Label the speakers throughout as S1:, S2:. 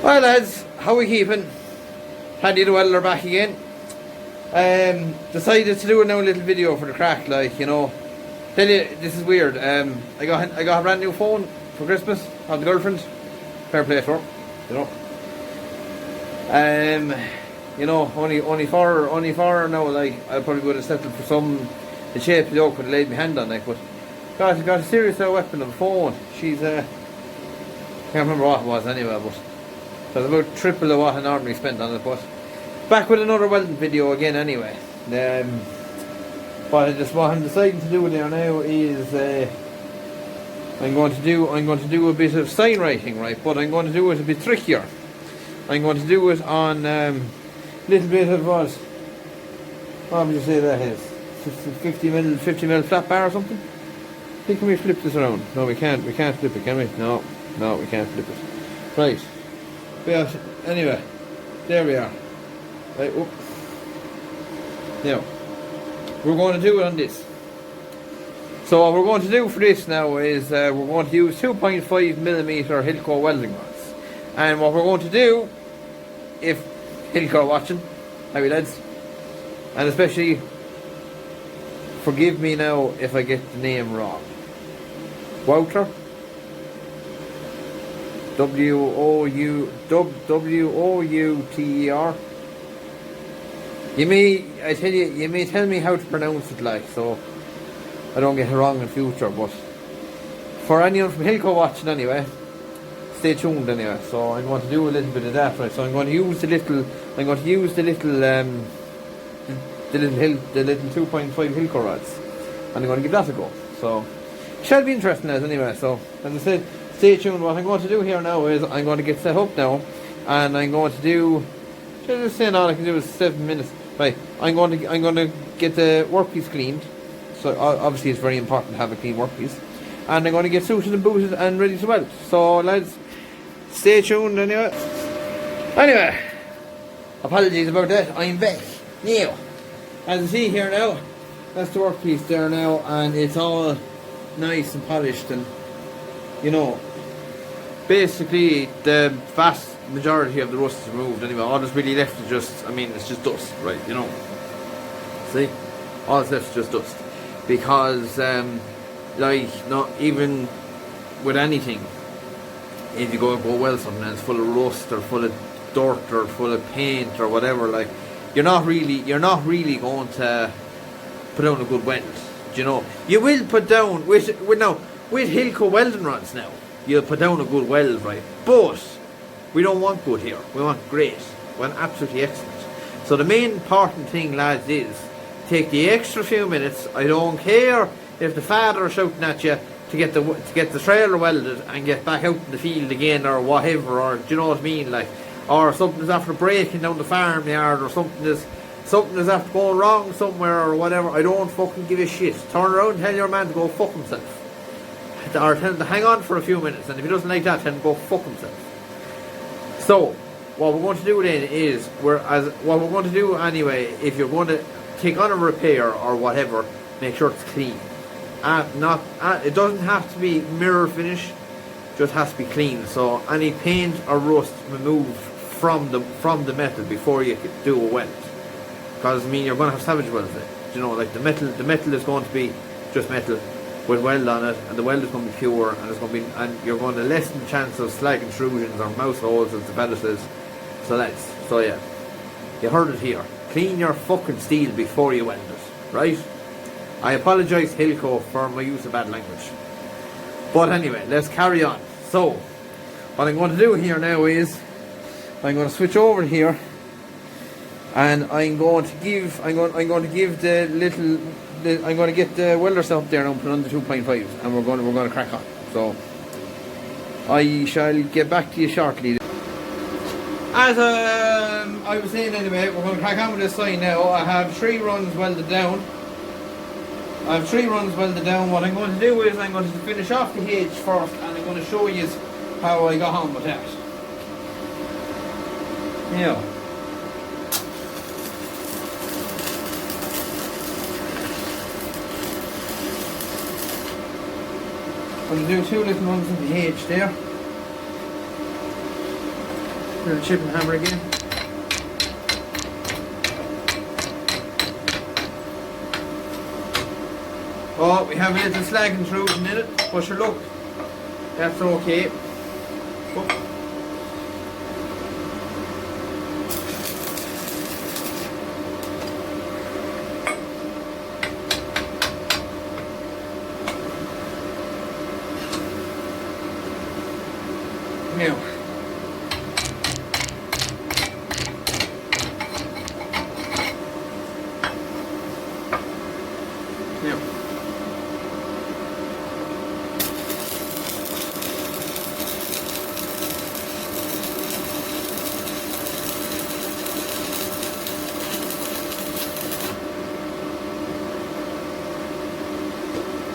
S1: Well lads, how we keeping? Paddy the welder back again. Decided to do a now little video for the crack, like, you know. Tell you, this is weird. I got a brand new phone for Christmas on the girlfriend. Fair play for her, you know. Only for her now, like, I probably would have settled for some the shape the yoke would have laid my hand on, like, but got a serious weapon of a phone. She's can't remember what it was anyway, but it was about triple of what I normally spent on it. But back with another welding video again anyway. But what I'm deciding to do there now is I'm going to do a bit of sign writing, right? But I'm going to do it a bit trickier. I'm going to do it on little bit of what would you say that is? 50 mil flat bar or something? Can we flip this around? No, we can't flip it, can we? No, we can't flip it. Right. Yeah, anyway, there we are. Right, whoop. Now, we're going to do it on this. So what we're going to do for this now is we're going to use 2.5mm hilco welding rods. And what we're going to do, if hilco are watching, happy lads, and especially, forgive me now if I get the name wrong. Wouter? W-O-U-T-E-R. You may tell me how to pronounce it, like, so I don't get it wrong in future, but for anyone from Hilco watching anyway, stay tuned anyway. So I'm going to do a little bit of that, right? So I'm going to use the little 2.5 Hilco rods, and I'm going to give that a go. So it shall be interesting as anyway. So as I said, stay tuned. What I'm going to do here now is I'm going to get set up now, and I'm going to do. Just saying, all I can do is 7 minutes. Right, I'm going to get the workpiece cleaned. So obviously it's very important to have a clean workpiece, and I'm going to get suited and booted and ready to weld. So lads, stay tuned anyway. Anyway, apologies about that. I'm back now. As you see here now, that's the workpiece there now, and it's all nice and polished, and you know, basically the vast majority of the rust is removed anyway. All that's really left is just, it's just dust, right, you know. See? All that's left is just dust. Because, like, not even with anything, if you go weld something and it's full of rust or full of dirt or full of paint or whatever, like, you're not really going to put down a good weld. Do you know? You will put down with Hilco welding rods now. You'll put down a good weld, right? But we don't want good here. We want great. We want absolutely excellent. So the main important thing, lads, is take the extra few minutes. I don't care if the father is shouting at you to get the trailer welded and get back out in the field again or whatever, or do you know what I mean? Like, or something's after breaking down the farmyard, or something is after going wrong somewhere or whatever. I don't fucking give a shit. Turn around and tell your man to go fuck himself. Or tell him to hang on for a few minutes, and if he doesn't like that, tell him to go fuck himself. So, what we're going to do then is, what we're going to do anyway, if you're going to take on a repair or whatever, make sure it's clean. It doesn't have to be mirror finish, just has to be clean. So any paint or rust removed from the metal before you do a weld, because you're going to have savage welds there. You know, like the metal is going to be just metal with weld on it, and the weld is going to be pure, and you're going to lessen the chance of slag intrusions or mouse holes, as the fella says. So yeah, you heard it here. Clean your fucking steel before you weld it, right? I apologise, Hilco, for my use of bad language. But anyway, let's carry on. So, what I'm going to do here now is I'm going to switch over here, and I'm going to get the welder set up there and put on the 2.5s, and we're going to crack on. So I shall get back to you shortly. As I was saying anyway, we're going to crack on with this sign now. I have 3 runs welded down. What I'm going to do is I'm going to finish off the H first, and I'm going to show you how I got on with that. Yeah. I'm going to do 2 little ones in the H there. Little chipping hammer again. Oh, we have a little slag intrusion in it, but sure, look, that's okay. Oh. Now,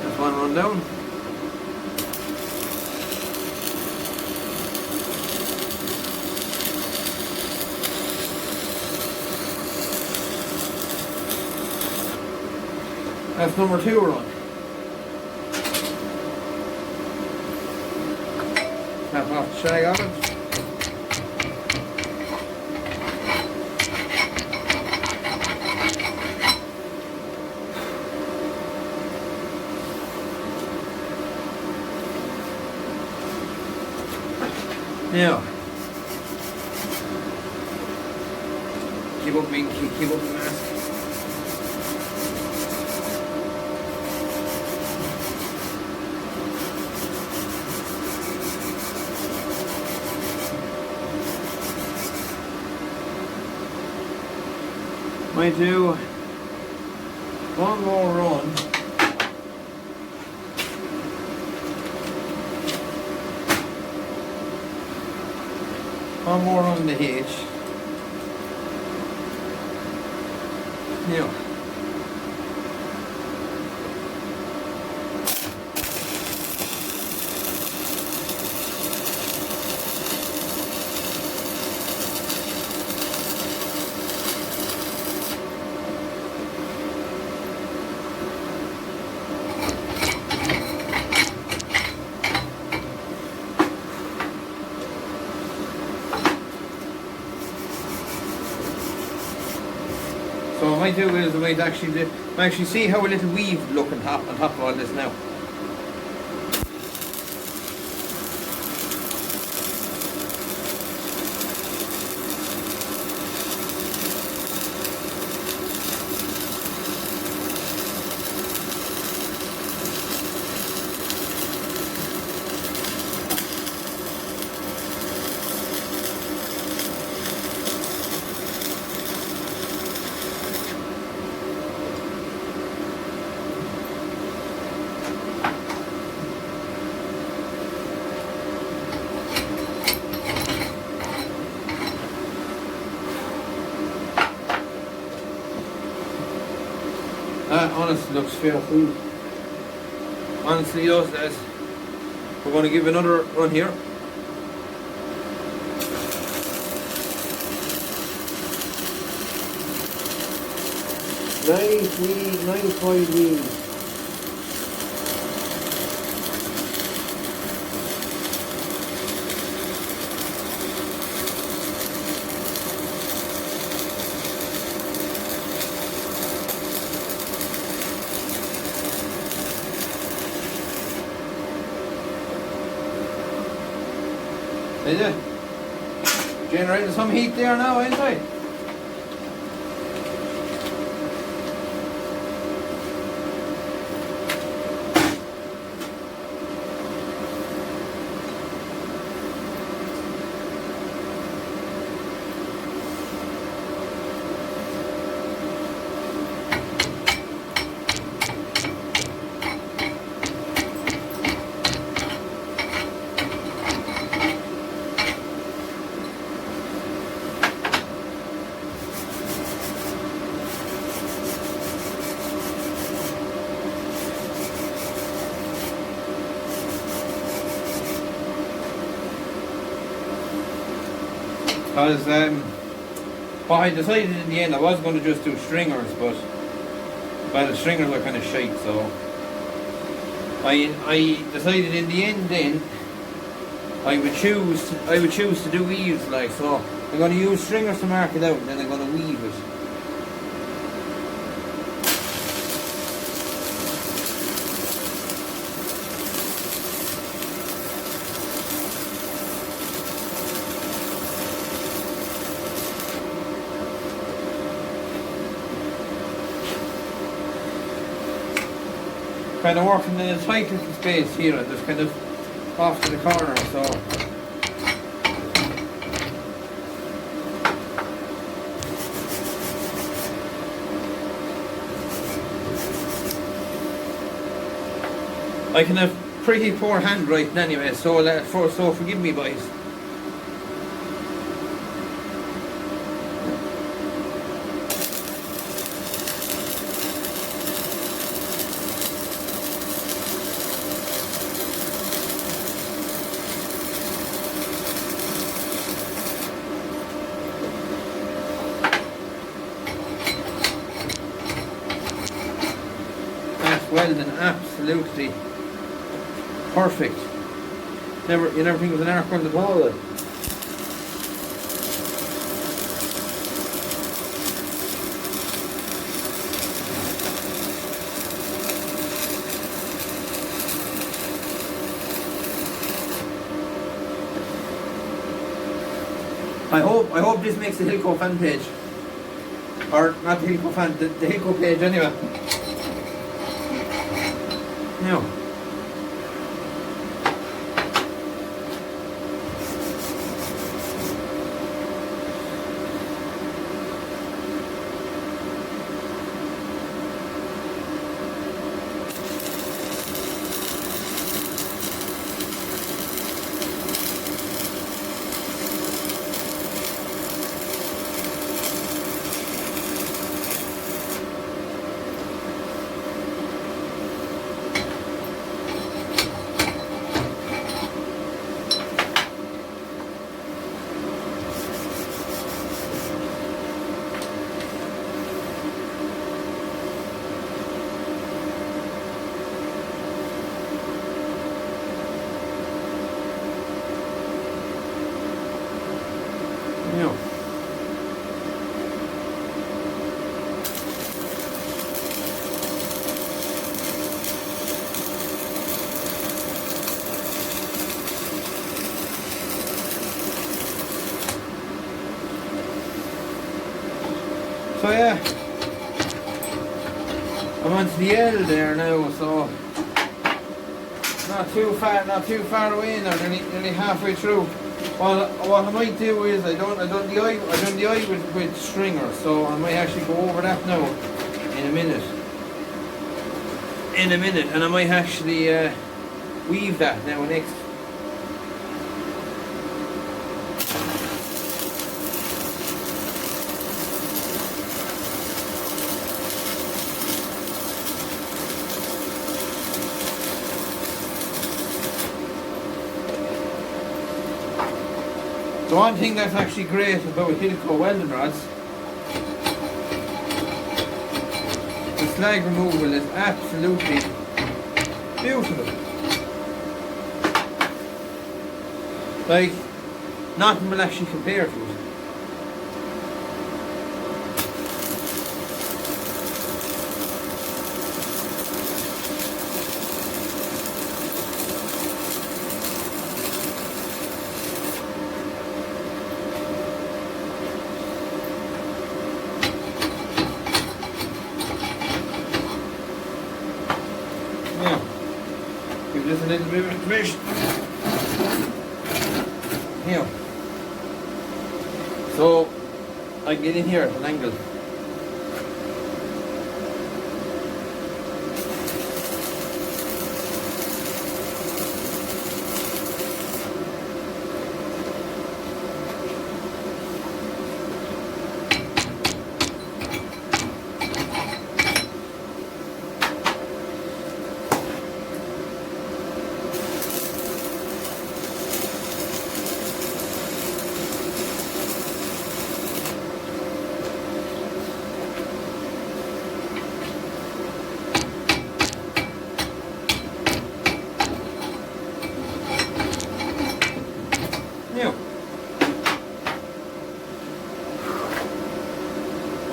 S1: that's one run down. That's number 2 run. Tap off the shag of it. Now, keep up the mask. Might do one more run. One more on the hitch. Yeah. So what I might do is I might actually see how a little weave look on top of all this now. That honestly looks fair food. Honestly does, that. We're going to give another run here. Nice 5 wheels. Is it? Generating some heat there now, inside. Because what I decided in the end, I was going to just do stringers, but well, the stringers are kind of shite, so I decided in the end then I would choose to do weaves, like, so I'm going to use stringers to mark it out, and then I'm going to weave it. Kind of working in a tight little space here, and just kind of off to the corner, so I can have pretty poor handwriting anyway, so forgive me, boys. That's welding, absolutely perfect. You never think it was an arc on the ball. I hope this makes the Hilco fan page. Or not the Hilco fan, the Hilco page anyway. Now, so yeah, I'm onto the L there now, so not too far away now, nearly halfway through. Well, what I might do is I done the eye with stringers, so I might actually go over that now in a minute, and I might actually weave that now next. The one thing that's actually great about Hilco welding rods, the slag removal is absolutely beautiful. Like, nothing will actually compare to it. Give this a little bit of information. Here. So I get in here at an angle.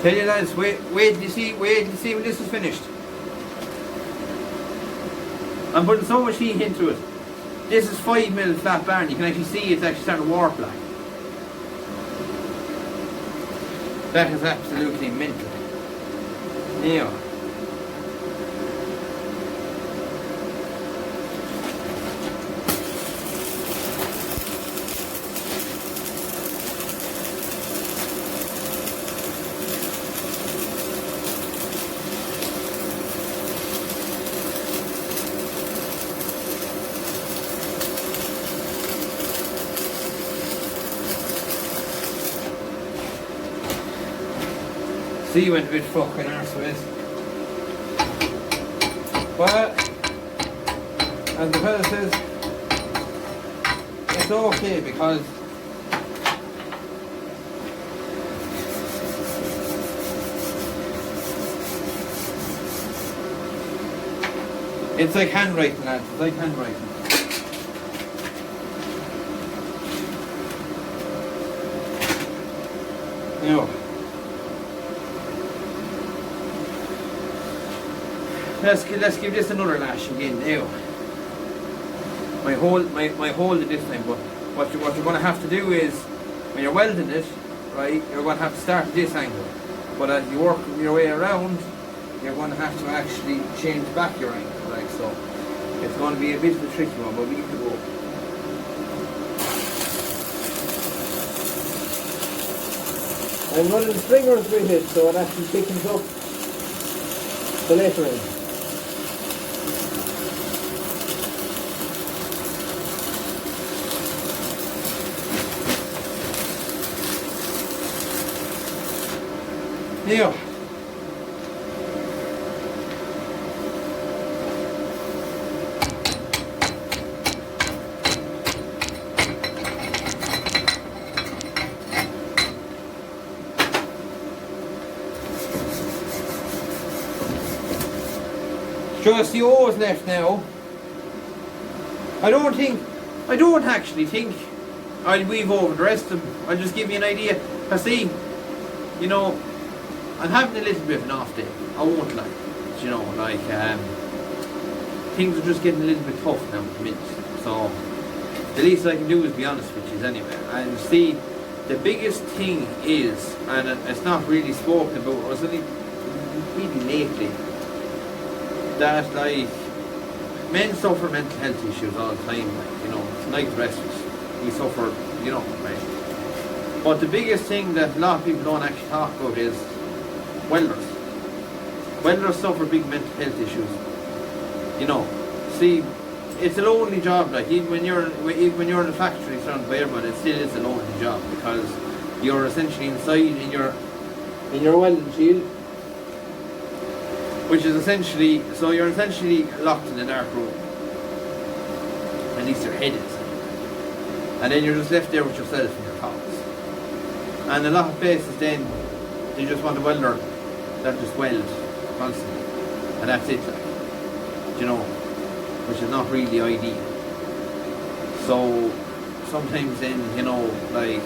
S1: Tell you lads, wait till you see when this is finished. I'm putting so much heat into it. This is 5mm flat bar, you can actually see it's actually starting to warp like. That is absolutely mental. Yeah. See, you went a bit fucking arseways. But, as the fella says, it's okay because it's like handwriting, lads. It's like handwriting. You know. Let's give this another lash again now. My hold it this time, but what you're going to have to do is, when you're welding it, right, you're going to have to start at this angle. But as you work your way around, you're going to have to actually change back your angle, like so. It's going to be a bit of a tricky one, but we need to go. I'm running stringers with it, so it actually thickens up the lettering. Yeah. Just the O's left now. I don't actually think I'll weave over the rest of them. I'll just give you an idea. I see, you know, I'm having a little bit of an off day. I won't lie. You know, like, things are just getting a little bit tough now at the minute. So, the least I can do is be honest with you anyway. And see, the biggest thing is, and it's not really spoken about, or it's only really lately, that like, men suffer mental health issues all the time, like, you know, it's like the rest of us. We suffer, you know, right? But the biggest thing that a lot of people don't actually talk about is welders. Welders suffer big mental health issues. You know, see, it's a lonely job. Like even when you're in a factory surrounded by everyone, it still is a lonely job because you're essentially inside in your welding shield, which is essentially, so you're essentially locked in a dark room. At least your head is. And then you're just left there with yourself and your thoughts. And a lot of places then, they just want a welder that just weld constantly. And that's it, like, you know, which is not really ideal. So sometimes then, you know, like,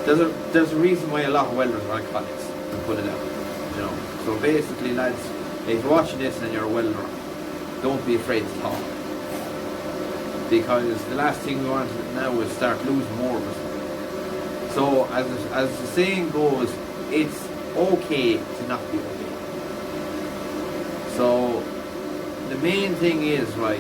S1: there's a reason why a lot of welders are alcoholics, to put it out, you know. So basically, lads, if you're watching this and you're a welder, don't be afraid to talk. Because the last thing we want now is start losing more of us. So as the saying goes, it's okay to not be okay. So the main thing is, right,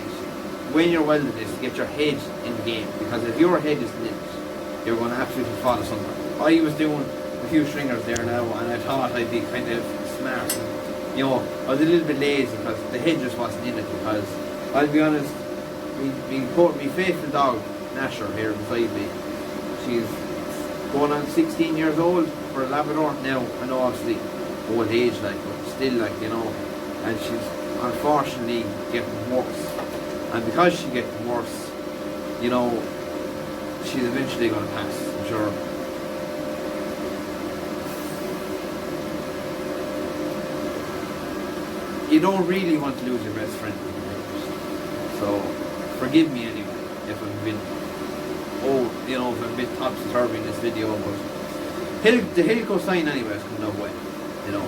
S1: when you're welding this, to get your head in the game. Because if your head isn't in it, you're going to absolutely fall asunder. I was doing a few stringers there now, and I thought I'd be kind of smart. And, you know, I was a little bit lazy because the head just wasn't in it. Because I'll be honest, me faithful dog, Nasher, here beside me, she's going on 16 years old for a Labrador now. I know obviously old age, like, but still, like, you know, and she's unfortunately getting worse. And because she's getting worse, you know, she's eventually going to pass, I'm sure. You don't really want to lose your best friend. So, forgive me anyway if I'm a bit, if I'm a bit topsy-turvy in this video, but The hilco sign anyway is coming out well, you know.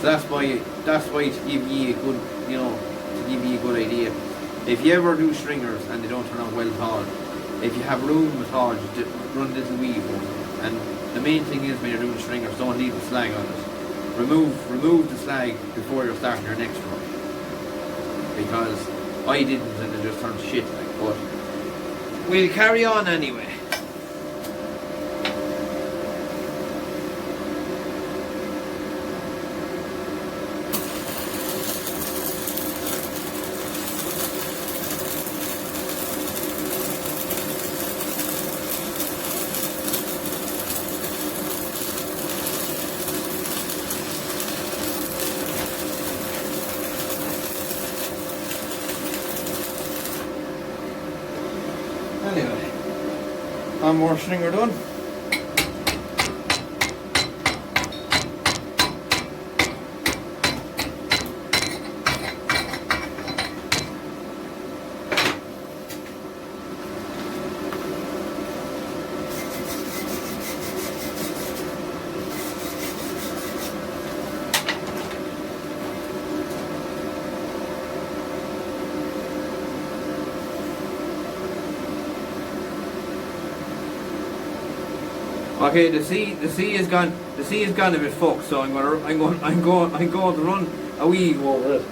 S1: So that's why to give ye a good, you know, to give ye a good idea. If you ever do stringers and they don't turn out well at all, if you have room at all, just run little weave over them. And the main thing is when you're doing stringers, don't leave the slag on it. Remove the slag before you're starting your next run. Because I didn't and it just turned to shit like, but we'll carry on anyway. Anyway, one more stringer done. Okay, the sea is gone. The sea is gone a bit fucked, so I'm going to run a wee over it.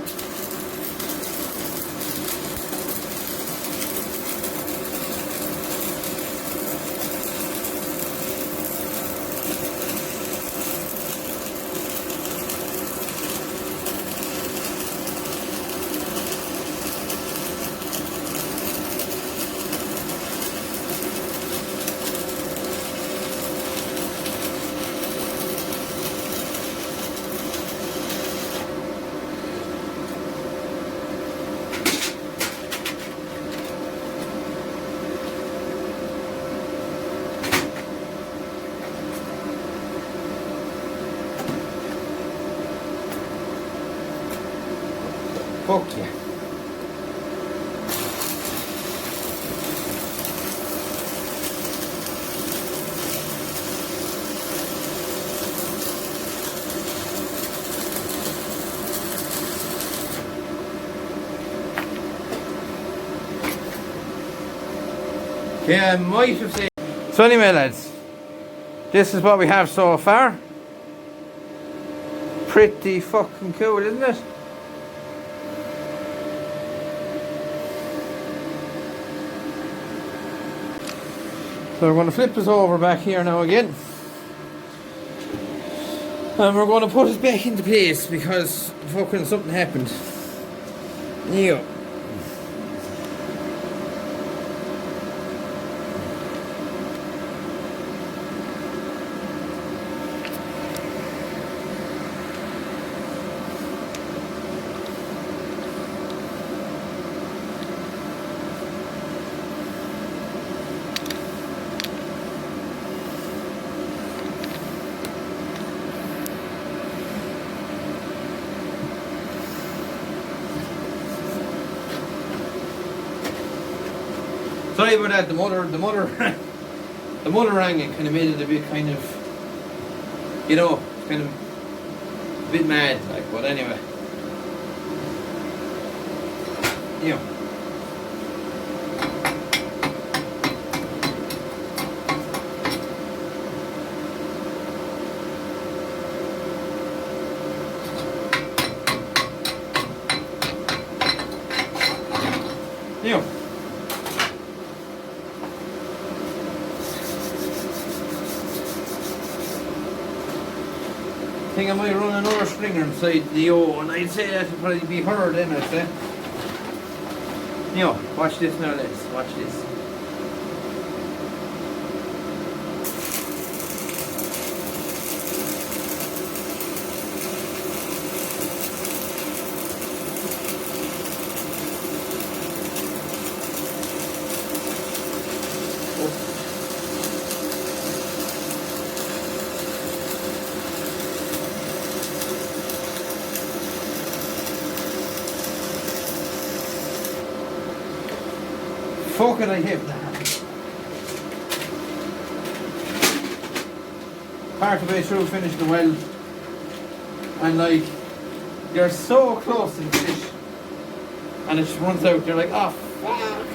S1: Fuck yeah. Okay, I might have said. So anyway, lads, this is what we have so far. Pretty fucking cool, isn't it? So we're going to flip this over back here now again. And we're going to put it back into place because fucking something happened. Yeah. Sorry about that. The motor rang and kind of made it a bit kind of, you know, kind of a bit mad, like. But anyway, you know. Yeah. I think I might run another stringer inside the O, and I'd say that would probably be her then, I'd say. You know, watch this now, lads. Watch this. Fucking I hate that. part of the way through finishing the weld, and like you're so close to the finish, and it just runs out. You're like, oh fuck.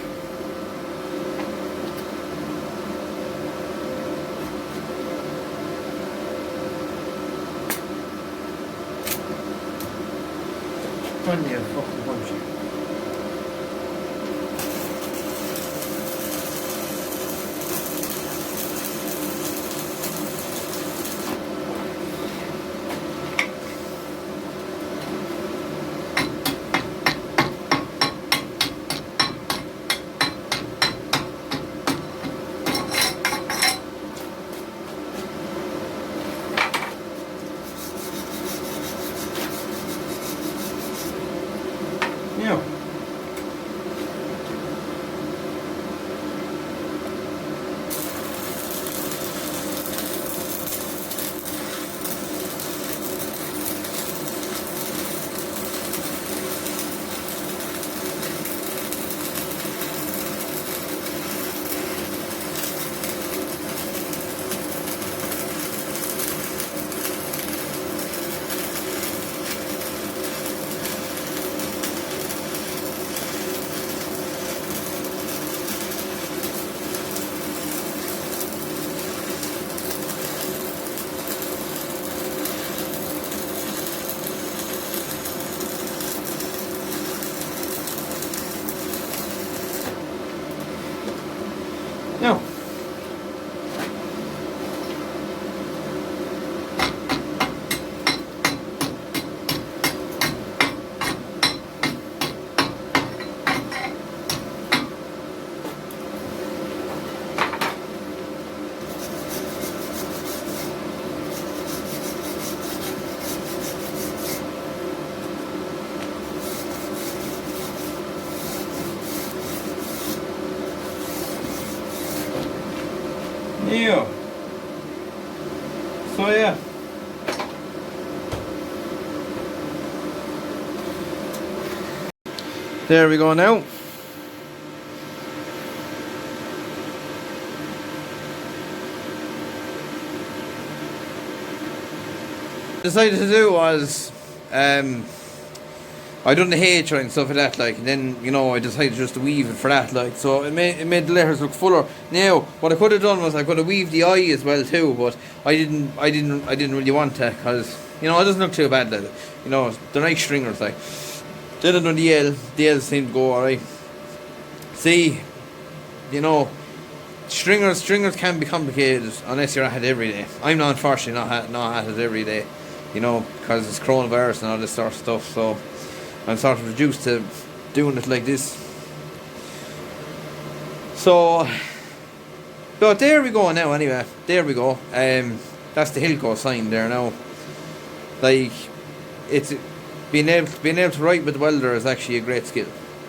S1: Run you fucking punch you. Yeah. No. Yeah. So yeah. There we go now. Decided to do was I done the H and stuff like that, like, and then, you know, I decided just to weave it for that, like, so it made the letters look fuller. Now, what I could have done was I could have weaved the eye as well too, but I didn't really want to, because, you know, it doesn't look too bad, like, you know, they're nice stringers, like. Then I done the L seemed to go alright. See, you know, stringers can be complicated unless you're at it every day. I'm not, unfortunately not at it every day, you know, because it's coronavirus and all this sort of stuff, so I'm sort of reduced to doing it like this. So, but there we go now anyway. There we go. That's the Hilco sign there now. Like, it's being able to write with the welder is actually a great skill.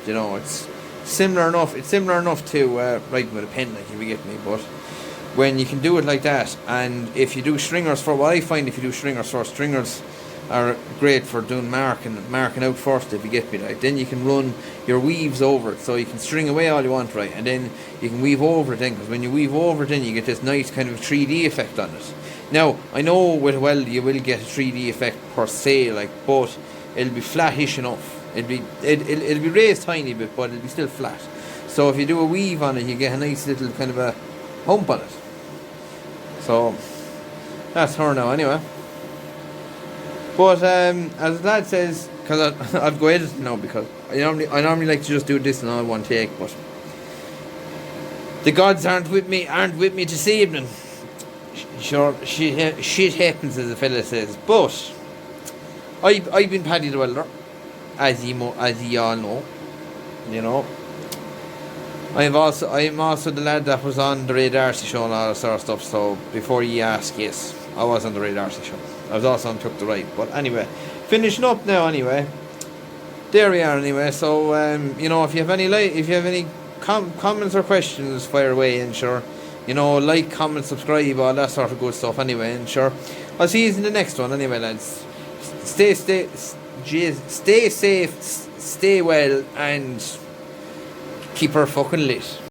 S1: You know, it's similar enough. It's similar enough to writing with a pen, like, if you get me. But when you can do it like that, and if you do stringers for, what I find, if you do stringers are great for doing marking out first, if you get me, right. Then you can run your weaves over it, so you can string away all you want, right, and then you can weave over it then, because when you weave over it then you get this nice kind of 3D effect on it. Now, I know with a weld you will get a 3D effect per se, like, but it'll be flattish enough. It'll be raised tiny bit, but it'll be still flat. So if you do a weave on it, you get a nice little kind of a hump on it. So that's her now anyway. But as the lad says, because I've go edit now, because I normally like to just do this in all one take, but the gods aren't with me this evening. Sure, shit happens, as the fella says. But I've been Paddy the welder, as ye all know, you know. I'm also the lad that was on the Ray Darcy show and all that sort of stuff. So before you ask, yes, I was on the Ray Darcy show. I was also on Took the Right. But anyway, finishing up now. Anyway, there we are. Anyway, so you know, if you have any comments or questions, fire away, and sure, you know, like, comment, subscribe, all that sort of good stuff. Anyway, and sure, I'll see you in the next one. Anyway, lads, stay safe, stay well, and keep her fucking lit.